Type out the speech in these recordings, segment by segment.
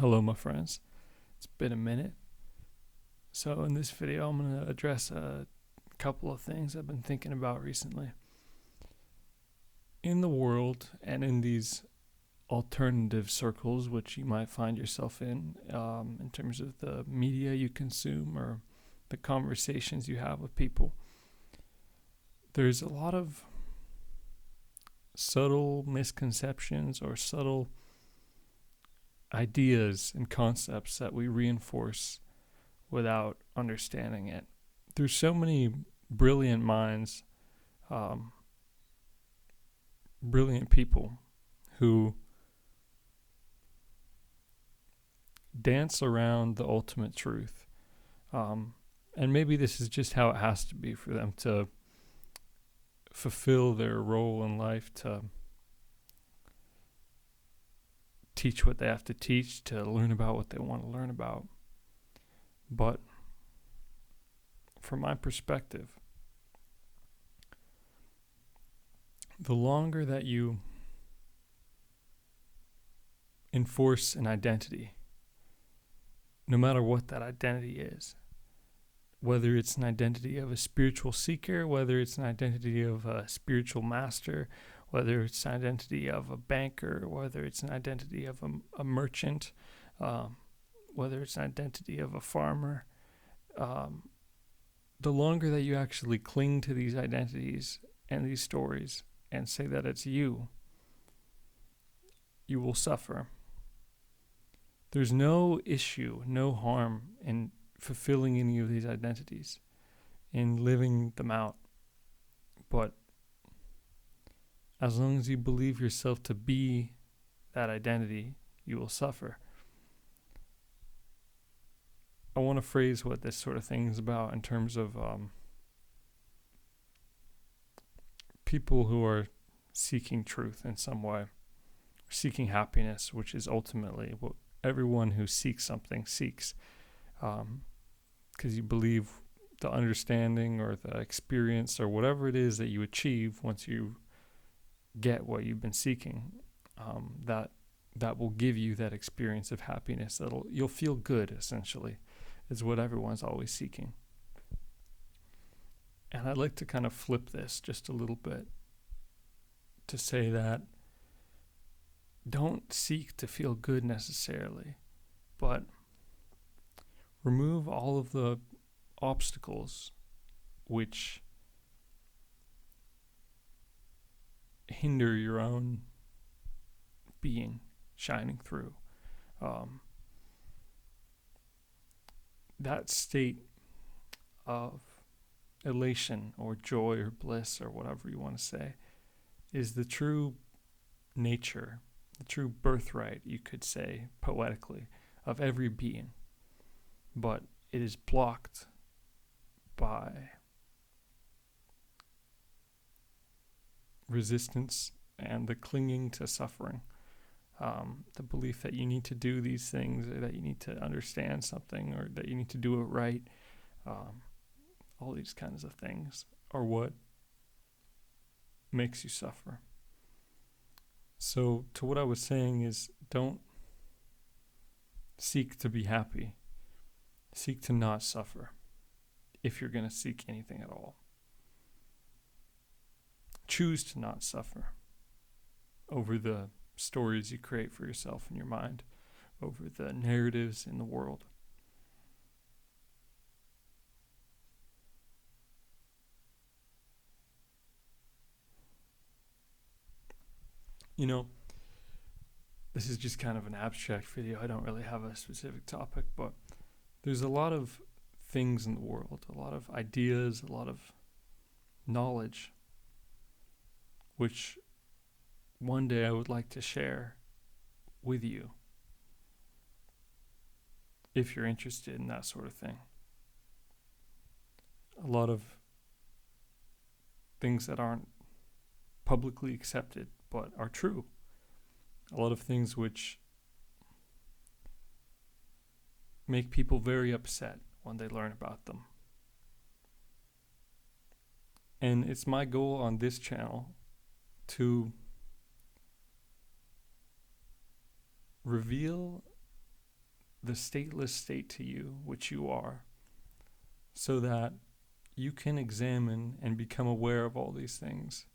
Hello, my friends. It's been a minute. So, in this video, I'm going to address a couple of things I've been thinking about recently. In the world and in these alternative circles, which you might find yourself in terms of the media you consume or the conversations you have with people, there's a lot of subtle misconceptions or subtle ideas and concepts that we reinforce without understanding it. There's so many brilliant minds, brilliant people who dance around the ultimate truth. And maybe this is just how it has to be for them to fulfill their role in life, to teach what they have to teach, to learn about what they want to learn about. But from my perspective, the longer that you enforce an identity, no matter what that identity is, whether it's an identity of a spiritual seeker, whether it's an identity of a spiritual master, whether it's an identity of a banker, whether it's an identity of a merchant, whether it's an identity of a farmer, the longer that you actually cling to these identities and these stories and say that it's you will suffer. There's no issue, no harm in fulfilling any of these identities, in living them out. But as long as you believe yourself to be that identity, you will suffer. I want to phrase what this sort of thing is about in terms of people who are seeking truth in some way, seeking happiness, which is ultimately what everyone who seeks something seeks, because you believe the understanding or the experience or whatever it is that you achieve once you get what you've been seeking, that will give you that experience of happiness. You'll feel good, essentially, is what everyone's always seeking. And I'd like to kind of flip this just a little bit to say that don't seek to feel good necessarily, but remove all of the obstacles which hinder your own being shining through. That state of elation or joy or bliss or whatever you want to say is the true nature, the true birthright, you could say poetically, of every being. But it is blocked by resistance and the clinging to suffering, the belief that you need to do these things, or that you need to understand something, or that you need to do it right. All these kinds of things are what makes you suffer. So to what I was saying is, don't seek to be happy. Seek to not suffer if you're going to seek anything at all. Choose to not suffer over the stories you create for yourself in your mind, over the narratives in the world. You know, this is just kind of an abstract video. I don't really have a specific topic, but there's a lot of things in the world, a lot of ideas, a lot of knowledge, which one day I would like to share with you if you're interested in that sort of thing. A lot of things that aren't publicly accepted but are true. A lot of things which make people very upset when they learn about them. And it's my goal on this channel to reveal the stateless state to you, which you are, so that you can examine and become aware of all these things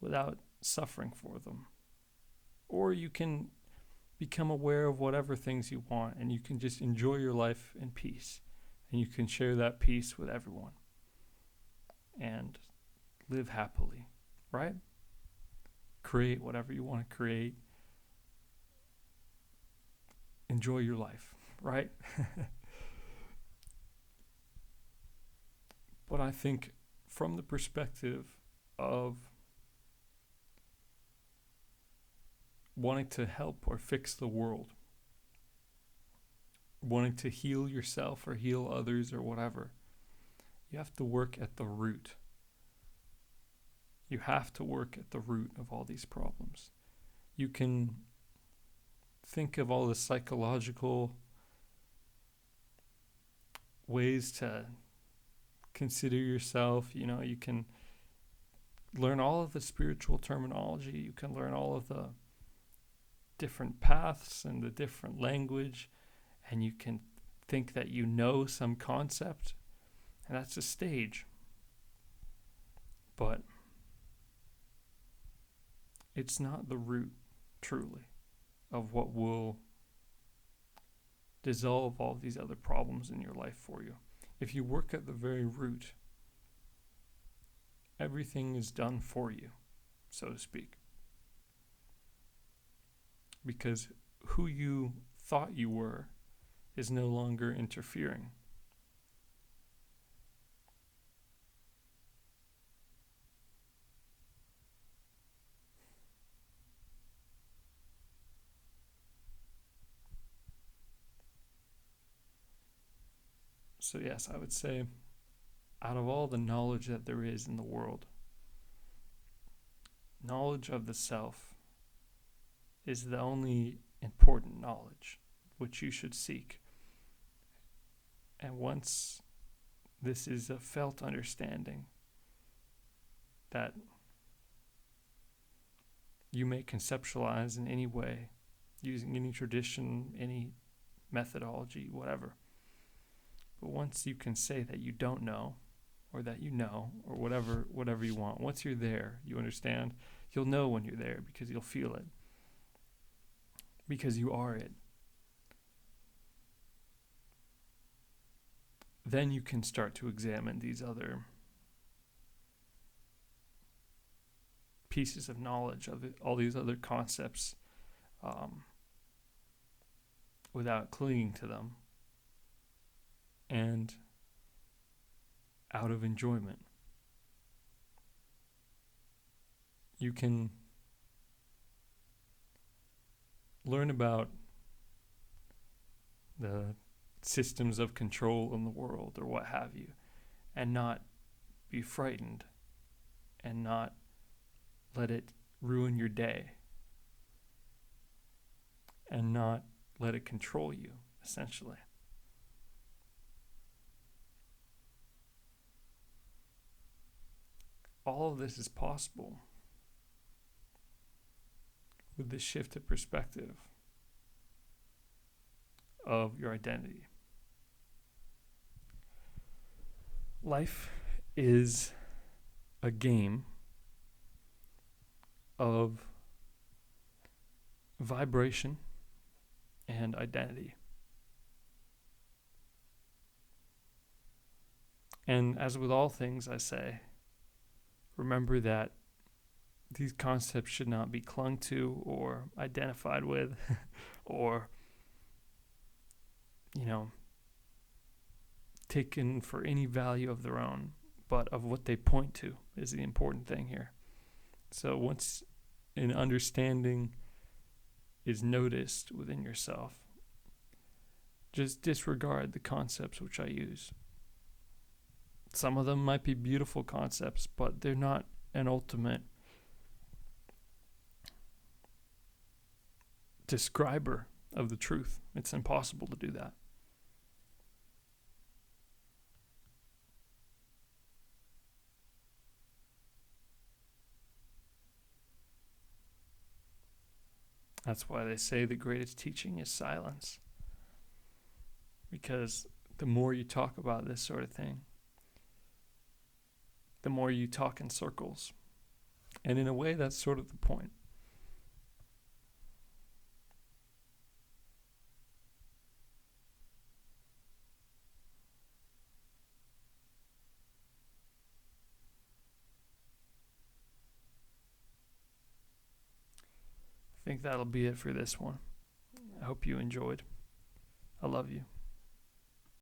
without suffering for them. Or you can become aware of whatever things you want, and you can just enjoy your life in peace, and you can share that peace with everyone and live happily, right? Create whatever you want to create. Enjoy your life, right? But I think from the perspective of wanting to help or fix the world, wanting to heal yourself or heal others or whatever, you have to work at the root. You have to work at the root of all these problems. You can think of all the psychological ways to consider yourself. You can learn all of the spiritual terminology. You can learn all of the different paths and the different language, and you can think that you know some concept, and that's a stage. But it's not the root, truly, of what will dissolve all these other problems in your life for you. If you work at the very root, everything is done for you, so to speak. Because who you thought you were is no longer interfering. So yes, I would say, out of all the knowledge that there is in the world, knowledge of the self is the only important knowledge which you should seek. And once this is a felt understanding that you may conceptualize in any way, using any tradition, any methodology, whatever. But once you can say that you don't know, or that you know, or whatever you want, once you're there, you understand, you'll know when you're there because you'll feel it. Because you are it. Then you can start to examine these other pieces of knowledge, of all these other concepts, without clinging to them and out of enjoyment. You can learn about the systems of control in the world or what have you, and not be frightened and not let it ruin your day and not let it control you, essentially. All of this is possible with this shift of perspective of your identity. Life is a game of vibration and identity. And as with all things, I say, remember that these concepts should not be clung to or identified with or, taken for any value of their own, but of what they point to is the important thing here. So once an understanding is noticed within yourself, just disregard the concepts which I use. Some of them might be beautiful concepts, but they're not an ultimate describer of the truth. It's impossible to do that. That's why they say the greatest teaching is silence. Because the more you talk about this sort of thing, the more you talk in circles. And in a way, that's sort of the point. I think that'll be it for this one. I hope you enjoyed. I love you.